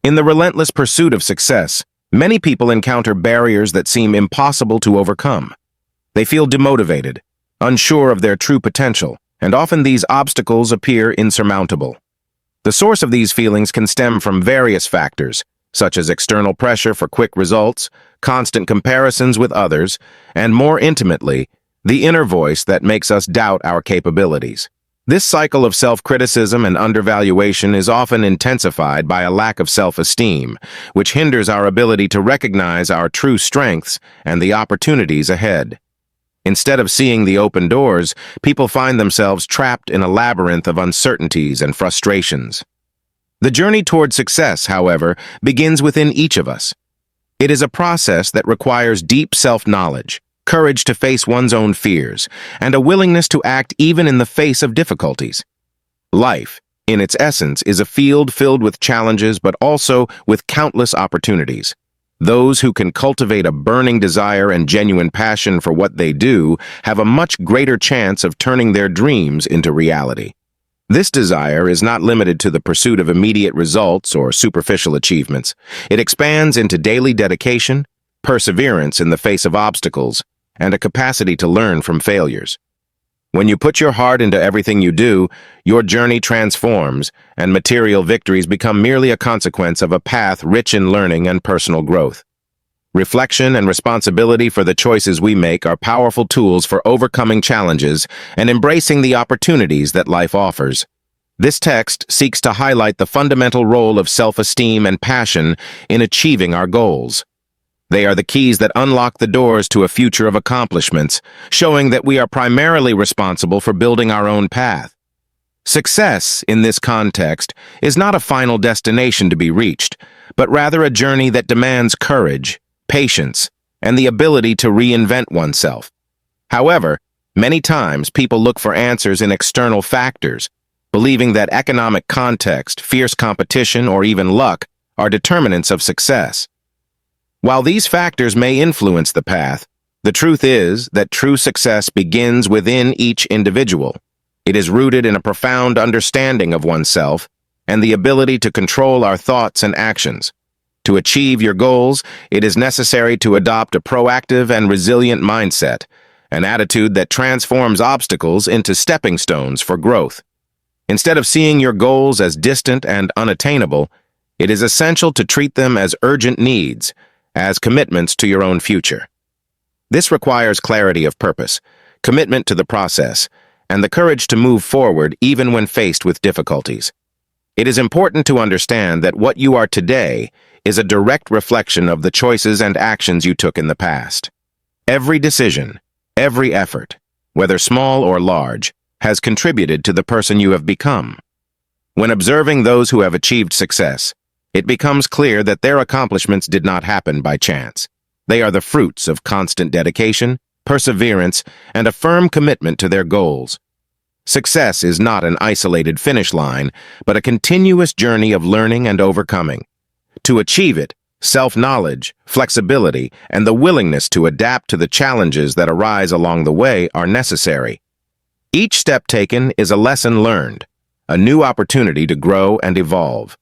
In the relentless pursuit of success, many people encounter barriers that seem impossible to overcome. They feel demotivated, unsure of their true potential, and often these obstacles appear insurmountable. The source of these feelings can stem from various factors, such as external pressure for quick results, constant comparisons with others, and more intimately, the inner voice that makes us doubt our capabilities. This cycle of self-criticism and undervaluation is often intensified by a lack of self-esteem, which hinders our ability to recognize our true strengths and the opportunities ahead. Instead of seeing the open doors, people find themselves trapped in a labyrinth of uncertainties and frustrations. The journey toward success, however, begins within each of us. It is a process that requires deep self-knowledge, courage to face one's own fears, and a willingness to act even in the face of difficulties. Life, in its essence, is a field filled with challenges but also with countless opportunities. Those who can cultivate a burning desire and genuine passion for what they do have a much greater chance of turning their dreams into reality. This desire is not limited to the pursuit of immediate results or superficial achievements. It expands into daily dedication, perseverance in the face of obstacles, and a capacity to learn from failures. When you put your heart into everything you do, your journey transforms, and material victories become merely a consequence of a path rich in learning and personal growth. Reflection and responsibility for the choices we make are powerful tools for overcoming challenges and embracing the opportunities that life offers. This text seeks to highlight the fundamental role of self-esteem and passion in achieving our goals. They are the keys that unlock the doors to a future of accomplishments, showing that we are primarily responsible for building our own path. Success, in this context, is not a final destination to be reached, but rather a journey that demands courage, patience, and the ability to reinvent oneself. However, many times people look for answers in external factors, believing that economic context, fierce competition, or even luck are determinants of success. While these factors may influence the path, the truth is that true success begins within each individual. It is rooted in a profound understanding of oneself and the ability to control our thoughts and actions. To achieve your goals, it is necessary to adopt a proactive and resilient mindset, an attitude that transforms obstacles into stepping stones for growth. Instead of seeing your goals as distant and unattainable, it is essential to treat them as urgent needs, as commitments to your own future. This requires clarity of purpose, commitment to the process, and the courage to move forward even when faced with difficulties. It is important to understand that what you are today is a direct reflection of the choices and actions you took in the past. Every decision, every effort, whether small or large, has contributed to the person you have become. When observing those who have achieved success, it becomes clear that their accomplishments did not happen by chance. They are the fruits of constant dedication, perseverance, and a firm commitment to their goals. Success is not an isolated finish line, but a continuous journey of learning and overcoming. To achieve it, self-knowledge, flexibility, and the willingness to adapt to the challenges that arise along the way are necessary. Each step taken is a lesson learned, a new opportunity to grow and evolve.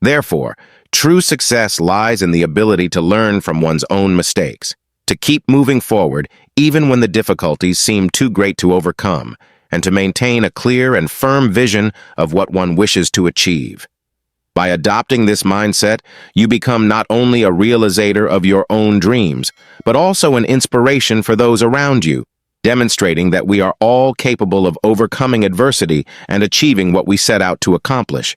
Therefore, true success lies in the ability to learn from one's own mistakes, to keep moving forward even when the difficulties seem too great to overcome, and to maintain a clear and firm vision of what one wishes to achieve. By adopting this mindset, you become not only a realizator of your own dreams, but also an inspiration for those around you, demonstrating that we are all capable of overcoming adversity and achieving what we set out to accomplish.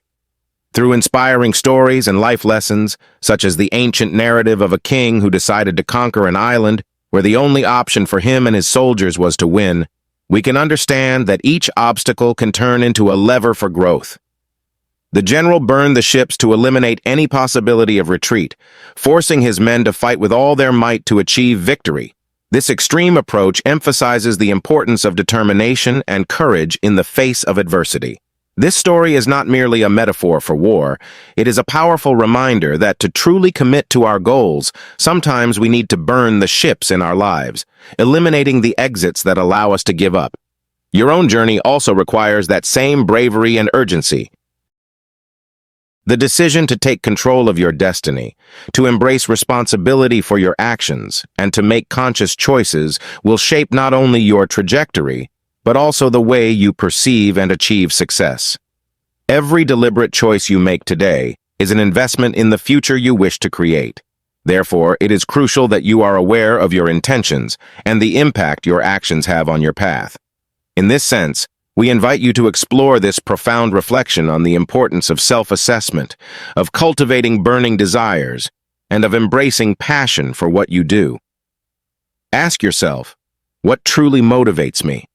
Through inspiring stories and life lessons, such as the ancient narrative of a king who decided to conquer an island where the only option for him and his soldiers was to win, we can understand that each obstacle can turn into a lever for growth. The general burned the ships to eliminate any possibility of retreat, forcing his men to fight with all their might to achieve victory. This extreme approach emphasizes the importance of determination and courage in the face of adversity. This story is not merely a metaphor for war. It is a powerful reminder that to truly commit to our goals, sometimes we need to burn the ships in our lives, eliminating the exits that allow us to give up. Your own journey also requires that same bravery and urgency. The decision to take control of your destiny, to embrace responsibility for your actions, and to make conscious choices will shape not only your trajectory, but also the way you perceive and achieve success. Every deliberate choice you make today is an investment in the future you wish to create. Therefore, it is crucial that you are aware of your intentions and the impact your actions have on your path. In this sense, we invite you to explore this profound reflection on the importance of self-assessment, of cultivating burning desires, and of embracing passion for what you do. Ask yourself, what truly motivates me?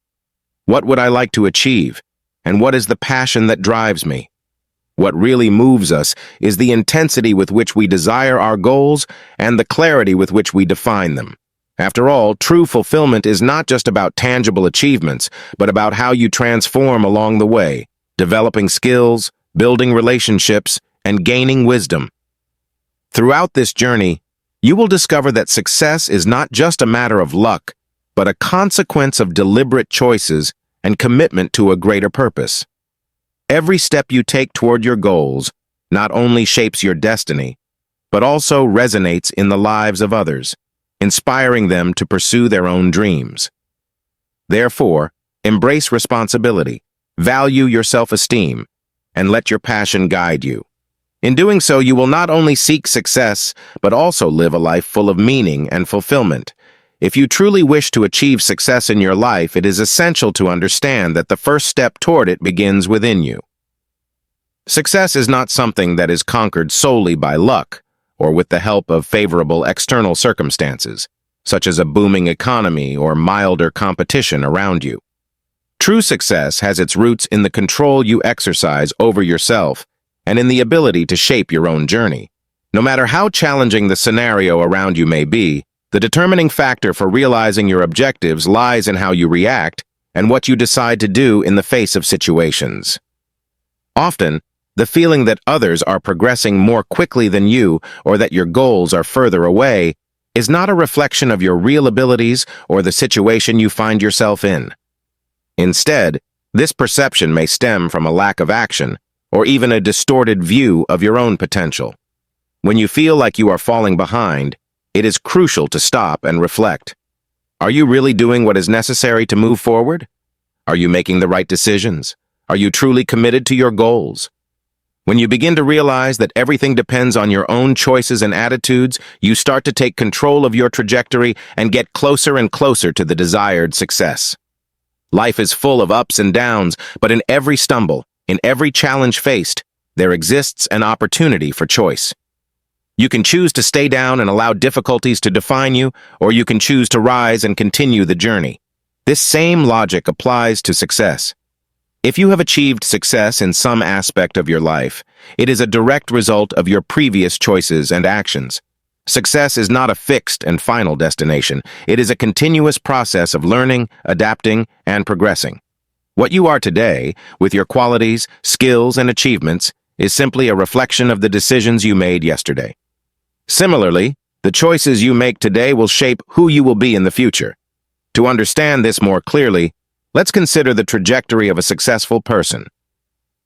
What would I like to achieve? And what is the passion that drives me? What really moves us is the intensity with which we desire our goals and the clarity with which we define them. After all, true fulfillment is not just about tangible achievements, but about how you transform along the way, developing skills, building relationships, and gaining wisdom. Throughout this journey, you will discover that success is not just a matter of luck, but a consequence of deliberate choices and commitment to a greater purpose. Every step you take toward your goals not only shapes your destiny, but also resonates in the lives of others, inspiring them to pursue their own dreams. Therefore, embrace responsibility, value your self-esteem, and let your passion guide you. In doing so, you will not only seek success, but also live a life full of meaning and fulfillment. If you truly wish to achieve success in your life, it is essential to understand that the first step toward it begins within you. Success is not something that is conquered solely by luck or with the help of favorable external circumstances, such as a booming economy or milder competition around you. True success has its roots in the control you exercise over yourself and in the ability to shape your own journey. No matter how challenging the scenario around you may be, the determining factor for realizing your objectives lies in how you react and what you decide to do in the face of situations. Often, the feeling that others are progressing more quickly than you or that your goals are further away is not a reflection of your real abilities or the situation you find yourself in. Instead, this perception may stem from a lack of action or even a distorted view of your own potential. When you feel like you are falling behind, it is crucial to stop and reflect. Are you really doing what is necessary to move forward? Are you making the right decisions? Are you truly committed to your goals? When you begin to realize that everything depends on your own choices and attitudes, you start to take control of your trajectory and get closer and closer to the desired success. Life is full of ups and downs, but in every stumble, in every challenge faced, there exists an opportunity for choice. You can choose to stay down and allow difficulties to define you, or you can choose to rise and continue the journey. This same logic applies to success. If you have achieved success in some aspect of your life, it is a direct result of your previous choices and actions. Success is not a fixed and final destination. It is a continuous process of learning, adapting, and progressing. What you are today, with your qualities, skills, and achievements, is simply a reflection of the decisions you made yesterday. Similarly, the choices you make today will shape who you will be in the future. To understand this more clearly, let's consider the trajectory of a successful person.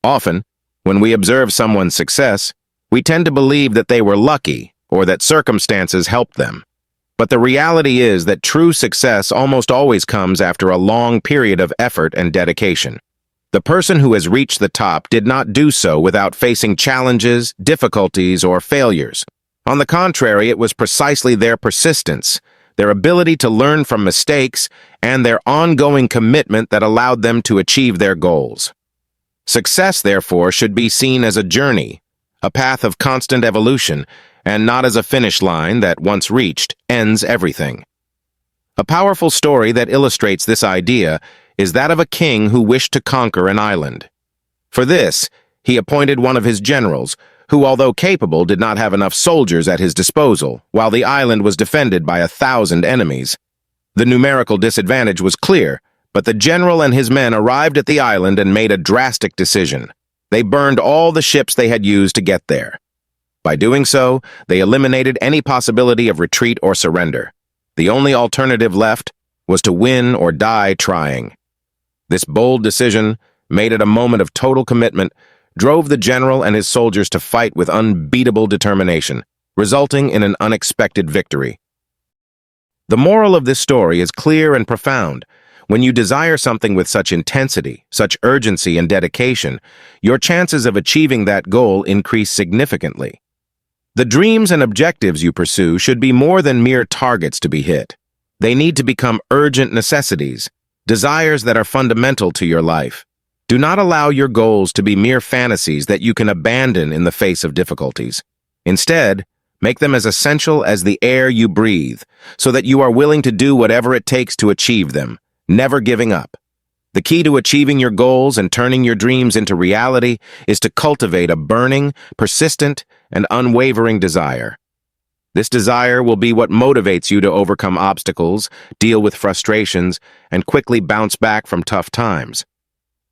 Often, when we observe someone's success, we tend to believe that they were lucky or that circumstances helped them. But the reality is that true success almost always comes after a long period of effort and dedication. The person who has reached the top did not do so without facing challenges, difficulties, or failures. On the contrary, it was precisely their persistence, their ability to learn from mistakes, and their ongoing commitment that allowed them to achieve their goals. Success, therefore, should be seen as a journey, a path of constant evolution, and not as a finish line that, once reached, ends everything. A powerful story that illustrates this idea is that of a king who wished to conquer an island. For this, he appointed one of his generals, who, although capable, did not have enough soldiers at his disposal, while the island was defended by 1,000 enemies. The numerical disadvantage was clear, but the general and his men arrived at the island and made a drastic decision. They burned all the ships they had used to get there. By doing so, they eliminated any possibility of retreat or surrender. The only alternative left was to win or die trying. This bold decision, made at a moment of total commitment, drove the general and his soldiers to fight with unbeatable determination, resulting in an unexpected victory. The moral of this story is clear and profound. When you desire something with such intensity, such urgency and dedication, your chances of achieving that goal increase significantly. The dreams and objectives you pursue should be more than mere targets to be hit. They need to become urgent necessities, desires that are fundamental to your life. Do not allow your goals to be mere fantasies that you can abandon in the face of difficulties. Instead, make them as essential as the air you breathe, so that you are willing to do whatever it takes to achieve them, never giving up. The key to achieving your goals and turning your dreams into reality is to cultivate a burning, persistent, and unwavering desire. This desire will be what motivates you to overcome obstacles, deal with frustrations, and quickly bounce back from tough times.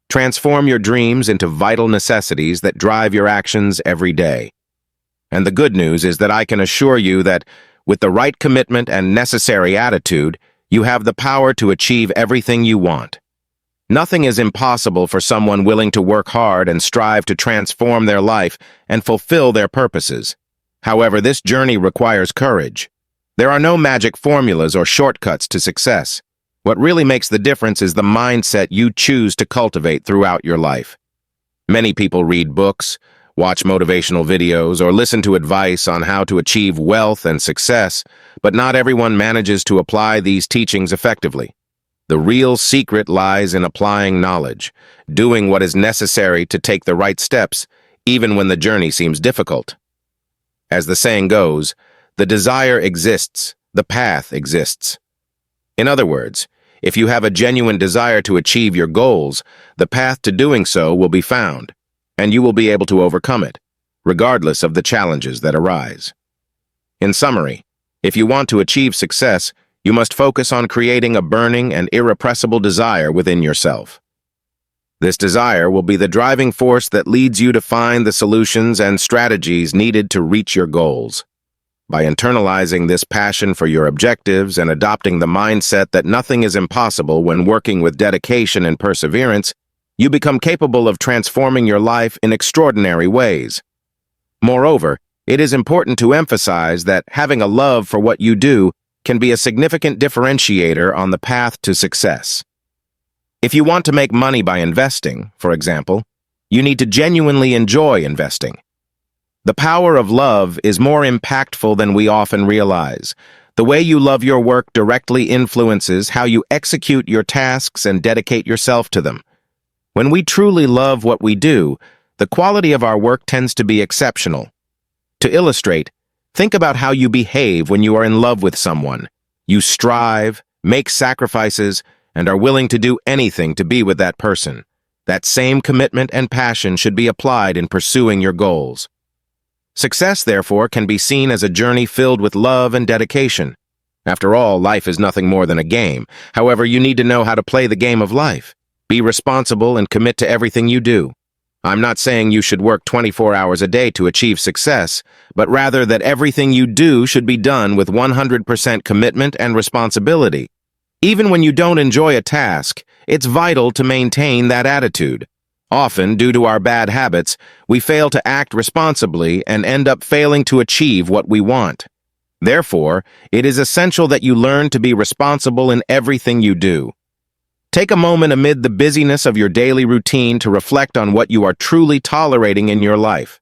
Transform your dreams into vital necessities that drive your actions every day. And the good news is that I can assure you that, with the right commitment and necessary attitude, you have the power to achieve everything you want. Nothing is impossible for someone willing to work hard and strive to transform their life and fulfill their purposes. However, this journey requires courage. There are no magic formulas or shortcuts to success. What really makes the difference is the mindset you choose to cultivate throughout your life. Many people read books, watch motivational videos, or listen to advice on how to achieve wealth and success, but not everyone manages to apply these teachings effectively. The real secret lies in applying knowledge, doing what is necessary to take the right steps, even when the journey seems difficult. As the saying goes, the desire exists, the path exists. In other words, if you have a genuine desire to achieve your goals, the path to doing so will be found, and you will be able to overcome it, regardless of the challenges that arise. In summary, if you want to achieve success, you must focus on creating a burning and irrepressible desire within yourself. This desire will be the driving force that leads you to find the solutions and strategies needed to reach your goals. By internalizing this passion for your objectives and adopting the mindset that nothing is impossible when working with dedication and perseverance, you become capable of transforming your life in extraordinary ways. Moreover, it is important to emphasize that having a love for what you do can be a significant differentiator on the path to success. If you want to make money by investing, for example, you need to genuinely enjoy investing. The power of love is more impactful than we often realize. The way you love your work directly influences how you execute your tasks and dedicate yourself to them. When we truly love what we do, the quality of our work tends to be exceptional. To illustrate, think about how you behave when you are in love with someone. You strive, make sacrifices, and are willing to do anything to be with that person. That same commitment and passion should be applied in pursuing your goals. Success, therefore, can be seen as a journey filled with love and dedication. After all, life is nothing more than a game. However, you need to know how to play the game of life. Be responsible and commit to everything you do. I'm not saying you should work 24 hours a day to achieve success, but rather that everything you do should be done with 100% commitment and responsibility. Even when you don't enjoy a task, it's vital to maintain that attitude. Often, due to our bad habits, we fail to act responsibly and end up failing to achieve what we want. Therefore, it is essential that you learn to be responsible in everything you do. Take a moment amid the busyness of your daily routine to reflect on what you are truly tolerating in your life.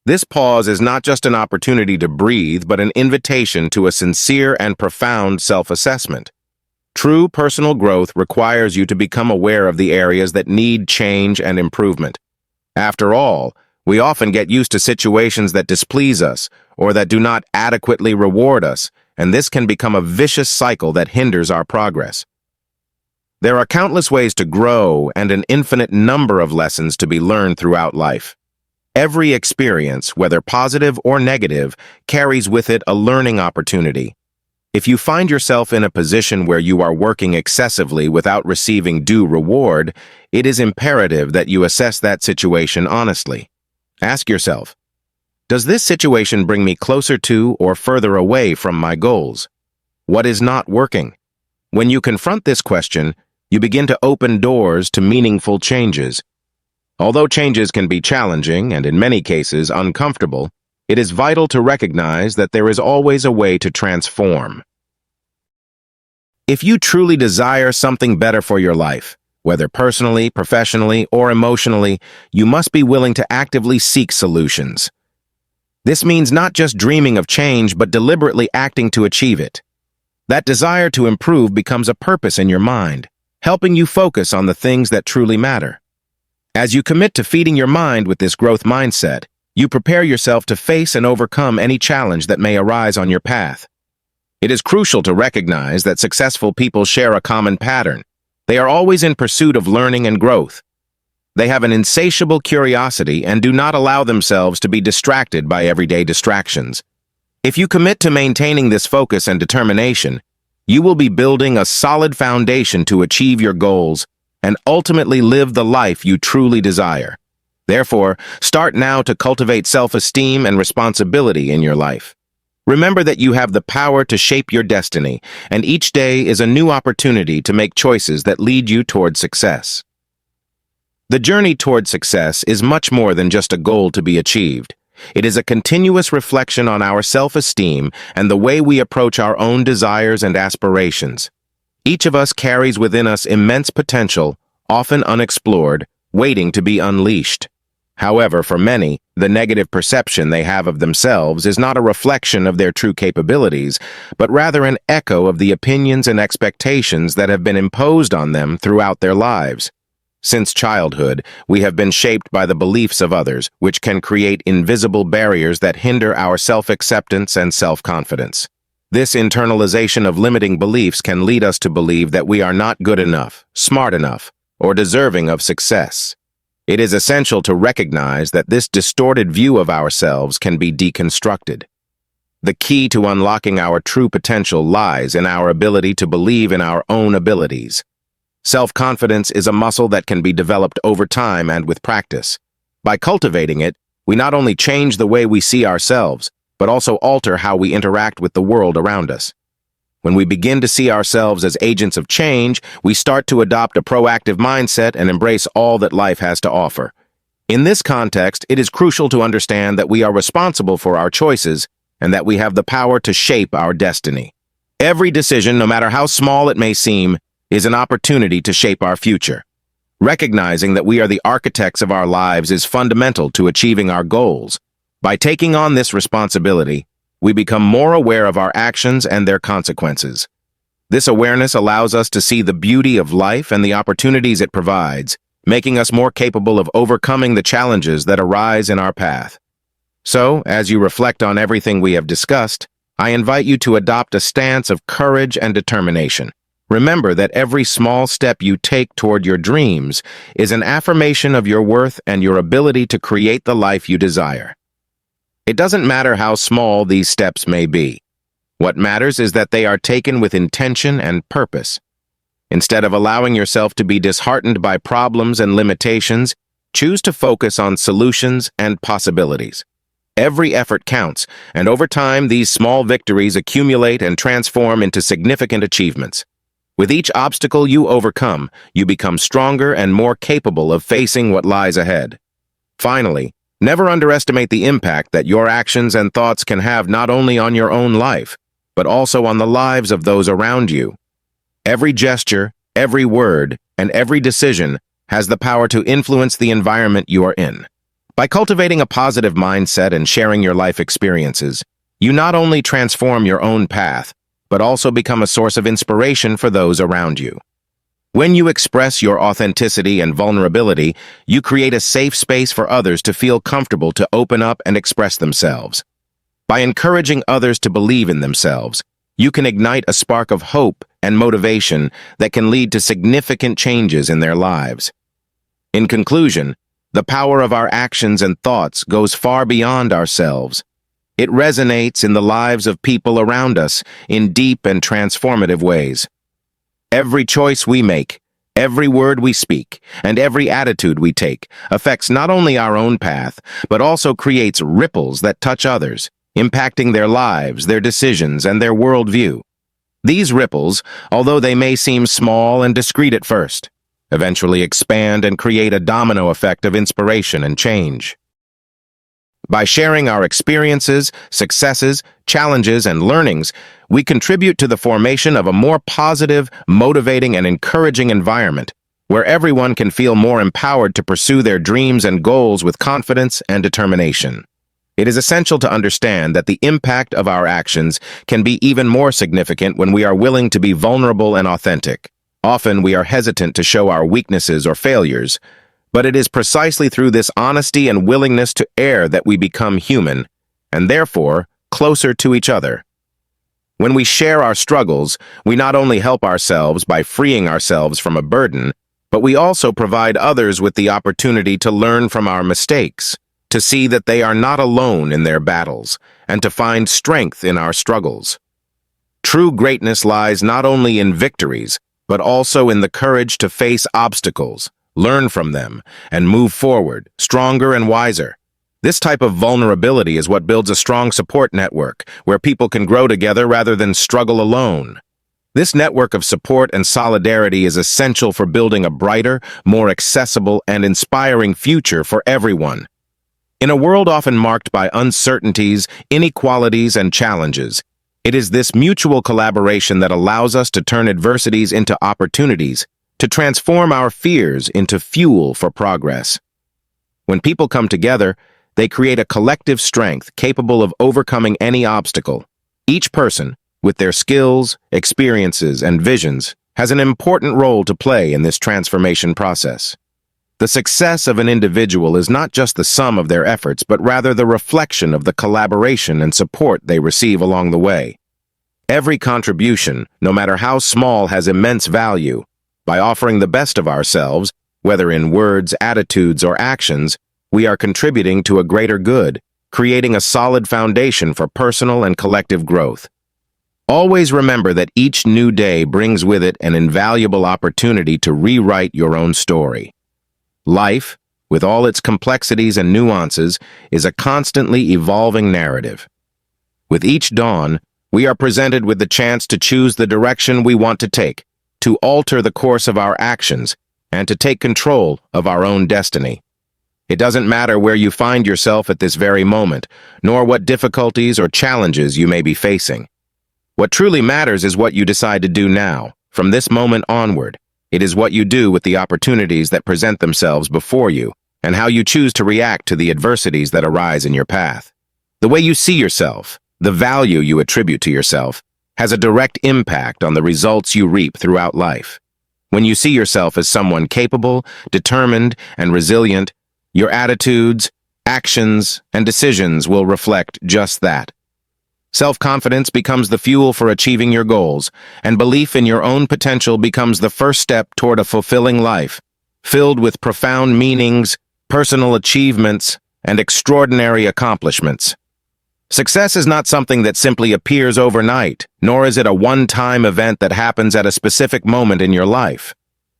This pause is not just an opportunity to breathe, but an invitation to a sincere and profound self-assessment. True personal growth requires you to become aware of the areas that need change and improvement. After all, we often get used to situations that displease us or that do not adequately reward us, and this can become a vicious cycle that hinders our progress. There are countless ways to grow and an infinite number of lessons to be learned throughout life. Every experience, whether positive or negative, carries with it a learning opportunity. If you find yourself in a position where you are working excessively without receiving due reward, it is imperative that you assess that situation honestly. Ask yourself, does this situation bring me closer to or further away from my goals? What is not working? When you confront this question, you begin to open doors to meaningful changes. Although changes can be challenging and in many cases uncomfortable, it is vital to recognize that there is always a way to transform. If you truly desire something better for your life, whether personally, professionally, or emotionally, you must be willing to actively seek solutions. This means not just dreaming of change, but deliberately acting to achieve it. That desire to improve becomes a purpose in your mind, helping you focus on the things that truly matter. As you commit to feeding your mind with this growth mindset, you prepare yourself to face and overcome any challenge that may arise on your path. It is crucial to recognize that successful people share a common pattern. They are always in pursuit of learning and growth. They have an insatiable curiosity and do not allow themselves to be distracted by everyday distractions. If you commit to maintaining this focus and determination, you will be building a solid foundation to achieve your goals and ultimately live the life you truly desire. Therefore, start now to cultivate self-esteem and responsibility in your life. Remember that you have the power to shape your destiny, and each day is a new opportunity to make choices that lead you toward success. The journey toward success is much more than just a goal to be achieved. It is a continuous reflection on our self-esteem and the way we approach our own desires and aspirations. Each of us carries within us immense potential, often unexplored, waiting to be unleashed. However, for many, the negative perception they have of themselves is not a reflection of their true capabilities, but rather an echo of the opinions and expectations that have been imposed on them throughout their lives. Since childhood, we have been shaped by the beliefs of others, which can create invisible barriers that hinder our self-acceptance and self-confidence. This internalization of limiting beliefs can lead us to believe that we are not good enough, smart enough, or deserving of success. It is essential to recognize that this distorted view of ourselves can be deconstructed. The key to unlocking our true potential lies in our ability to believe in our own abilities. Self-confidence is a muscle that can be developed over time and with practice. By cultivating it, we not only change the way we see ourselves, but also alter how we interact with the world around us. When we begin to see ourselves as agents of change, we start to adopt a proactive mindset and embrace all that life has to offer. In this context, it is crucial to understand that we are responsible for our choices and that we have the power to shape our destiny. Every decision, no matter how small it may seem, is an opportunity to shape our future. Recognizing that we are the architects of our lives is fundamental to achieving our goals. By taking on this responsibility, we become more aware of our actions and their consequences. This awareness allows us to see the beauty of life and the opportunities it provides, making us more capable of overcoming the challenges that arise in our path. So, as you reflect on everything we have discussed, I invite you to adopt a stance of courage and determination. Remember that every small step you take toward your dreams is an affirmation of your worth and your ability to create the life you desire. It doesn't matter how small these steps may be. What matters is that they are taken with intention and purpose. Instead of allowing yourself to be disheartened by problems and limitations, choose to focus on solutions and possibilities. Every effort counts, and over time, these small victories accumulate and transform into significant achievements. With each obstacle you overcome, you become stronger and more capable of facing what lies ahead. Finally, never underestimate the impact that your actions and thoughts can have not only on your own life, but also on the lives of those around you. Every gesture, every word, and every decision has the power to influence the environment you are in. By cultivating a positive mindset and sharing your life experiences, you not only transform your own path, but also become a source of inspiration for those around you. When you express your authenticity and vulnerability, you create a safe space for others to feel comfortable to open up and express themselves. By encouraging others to believe in themselves, you can ignite a spark of hope and motivation that can lead to significant changes in their lives. In conclusion, the power of our actions and thoughts goes far beyond ourselves. It resonates in the lives of people around us in deep and transformative ways. Every choice we make, every word we speak, and every attitude we take affects not only our own path, but also creates ripples that touch others, impacting their lives, their decisions, and their worldview. These ripples, although they may seem small and discreet at first, eventually expand and create a domino effect of inspiration and change. By sharing our experiences, successes, challenges, and learnings, we contribute to the formation of a more positive, motivating, and encouraging environment where everyone can feel more empowered to pursue their dreams and goals with confidence and determination. It is essential to understand that the impact of our actions can be even more significant when we are willing to be vulnerable and authentic. Often we are hesitant to show our weaknesses or failures, but it is precisely through this honesty and willingness to err that we become human, and therefore closer to each other. When we share our struggles, we not only help ourselves by freeing ourselves from a burden, but we also provide others with the opportunity to learn from our mistakes, to see that they are not alone in their battles, and to find strength in our struggles. True greatness lies not only in victories, but also in the courage to face obstacles, learn from them, and move forward, stronger and wiser. This type of vulnerability is what builds a strong support network, where people can grow together rather than struggle alone. This network of support and solidarity is essential for building a brighter, more accessible, and inspiring future for everyone. In a world often marked by uncertainties, inequalities, and challenges, it is this mutual collaboration that allows us to turn adversities into opportunities, to transform our fears into fuel for progress. When people come together, they create a collective strength capable of overcoming any obstacle. Each person, with their skills, experiences, and visions, has an important role to play in this transformation process. The success of an individual is not just the sum of their efforts, but rather the reflection of the collaboration and support they receive along the way. Every contribution, no matter how small, has immense value. By offering the best of ourselves, whether in words, attitudes, or actions, we are contributing to a greater good, creating a solid foundation for personal and collective growth. Always remember that each new day brings with it an invaluable opportunity to rewrite your own story. Life, with all its complexities and nuances, is a constantly evolving narrative. With each dawn, we are presented with the chance to choose the direction we want to take, to alter the course of our actions, and to take control of our own destiny. It doesn't matter where you find yourself at this very moment, nor what difficulties or challenges you may be facing. What truly matters is what you decide to do now, from this moment onward. It is what you do with the opportunities that present themselves before you, and how you choose to react to the adversities that arise in your path. The way you see yourself, the value you attribute to yourself, has a direct impact on the results you reap throughout life. When you see yourself as someone capable, determined, and resilient, your attitudes, actions, and decisions will reflect just that. Self-confidence becomes the fuel for achieving your goals, and belief in your own potential becomes the first step toward a fulfilling life, filled with profound meanings, personal achievements, and extraordinary accomplishments. Success is not something that simply appears overnight, nor is it a one-time event that happens at a specific moment in your life.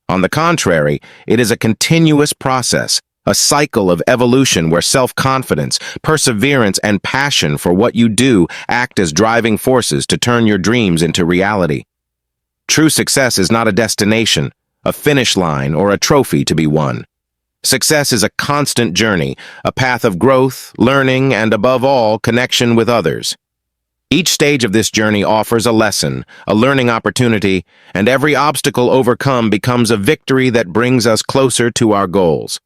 On the contrary, it is a continuous process, a cycle of evolution where self-confidence, perseverance, and passion for what you do act as driving forces to turn your dreams into reality. True success is not a destination, a finish line, or a trophy to be won. Success is a constant journey, a path of growth, learning, and above all, connection with others. Each stage of this journey offers a lesson, a learning opportunity, and every obstacle overcome becomes a victory that brings us closer to our goals.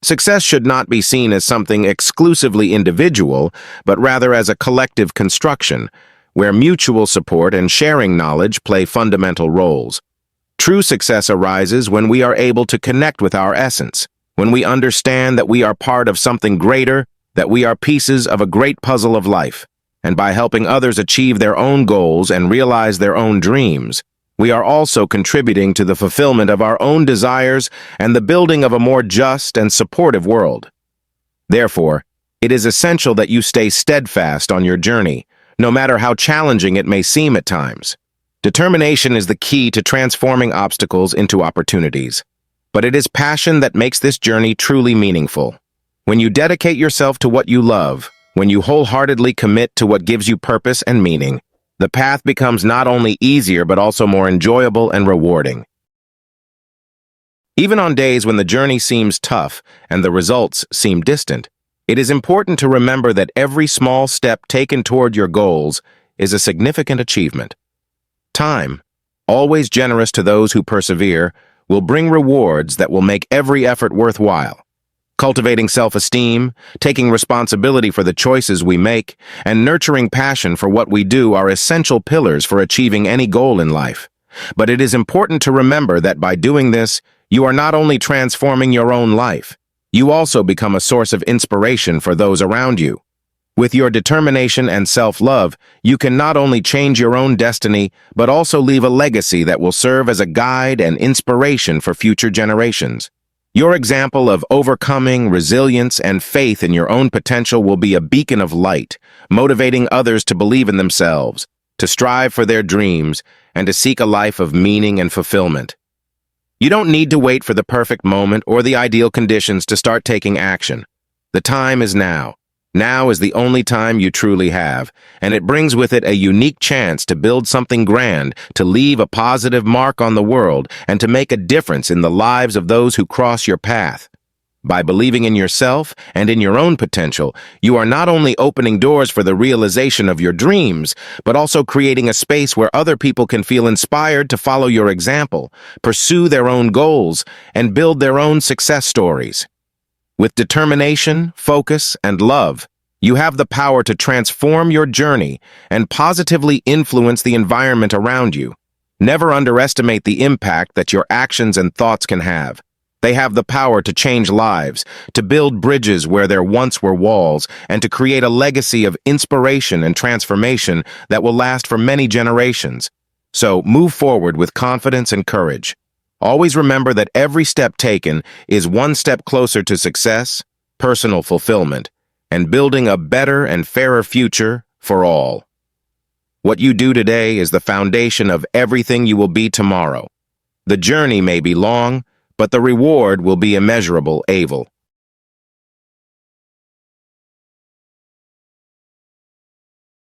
Success should not be seen as something exclusively individual, but rather as a collective construction, where mutual support and sharing knowledge play fundamental roles. True success arises when we are able to connect with our essence, when we understand that we are part of something greater, that we are pieces of a great puzzle of life, and by helping others achieve their own goals and realize their own dreams, we are also contributing to the fulfillment of our own desires and the building of a more just and supportive world. Therefore, it is essential that you stay steadfast on your journey, no matter how challenging it may seem at times. Determination is the key to transforming obstacles into opportunities. But it is passion that makes this journey truly meaningful. When you dedicate yourself to what you love, when you wholeheartedly commit to what gives you purpose and meaning, the path becomes not only easier but also more enjoyable and rewarding. Even on days when the journey seems tough and the results seem distant, it is important to remember that every small step taken toward your goals is a significant achievement. Time, always generous to those who persevere, will bring rewards that will make every effort worthwhile. Cultivating self-esteem, taking responsibility for the choices we make, and nurturing passion for what we do are essential pillars for achieving any goal in life. But it is important to remember that by doing this, you are not only transforming your own life, you also become a source of inspiration for those around you. With your determination and self-love, you can not only change your own destiny, but also leave a legacy that will serve as a guide and inspiration for future generations. Your example of overcoming, resilience, and faith in your own potential will be a beacon of light, motivating others to believe in themselves, to strive for their dreams, and to seek a life of meaning and fulfillment. You don't need to wait for the perfect moment or the ideal conditions to start taking action. The time is now. Now is the only time you truly have, and it brings with it a unique chance to build something grand, to leave a positive mark on the world, and to make a difference in the lives of those who cross your path. By believing in yourself and in your own potential, you are not only opening doors for the realization of your dreams, but also creating a space where other people can feel inspired to follow your example, pursue their own goals, and build their own success stories. With determination, focus, and love, you have the power to transform your journey and positively influence the environment around you. Never underestimate the impact that your actions and thoughts can have. They have the power to change lives, to build bridges where there once were walls, and to create a legacy of inspiration and transformation that will last for many generations. So move forward with confidence and courage. Always remember that every step taken is one step closer to success, personal fulfillment, and building a better and fairer future for all. What you do today is the foundation of everything you will be tomorrow. The journey may be long, but the reward will be immeasurable, Abel.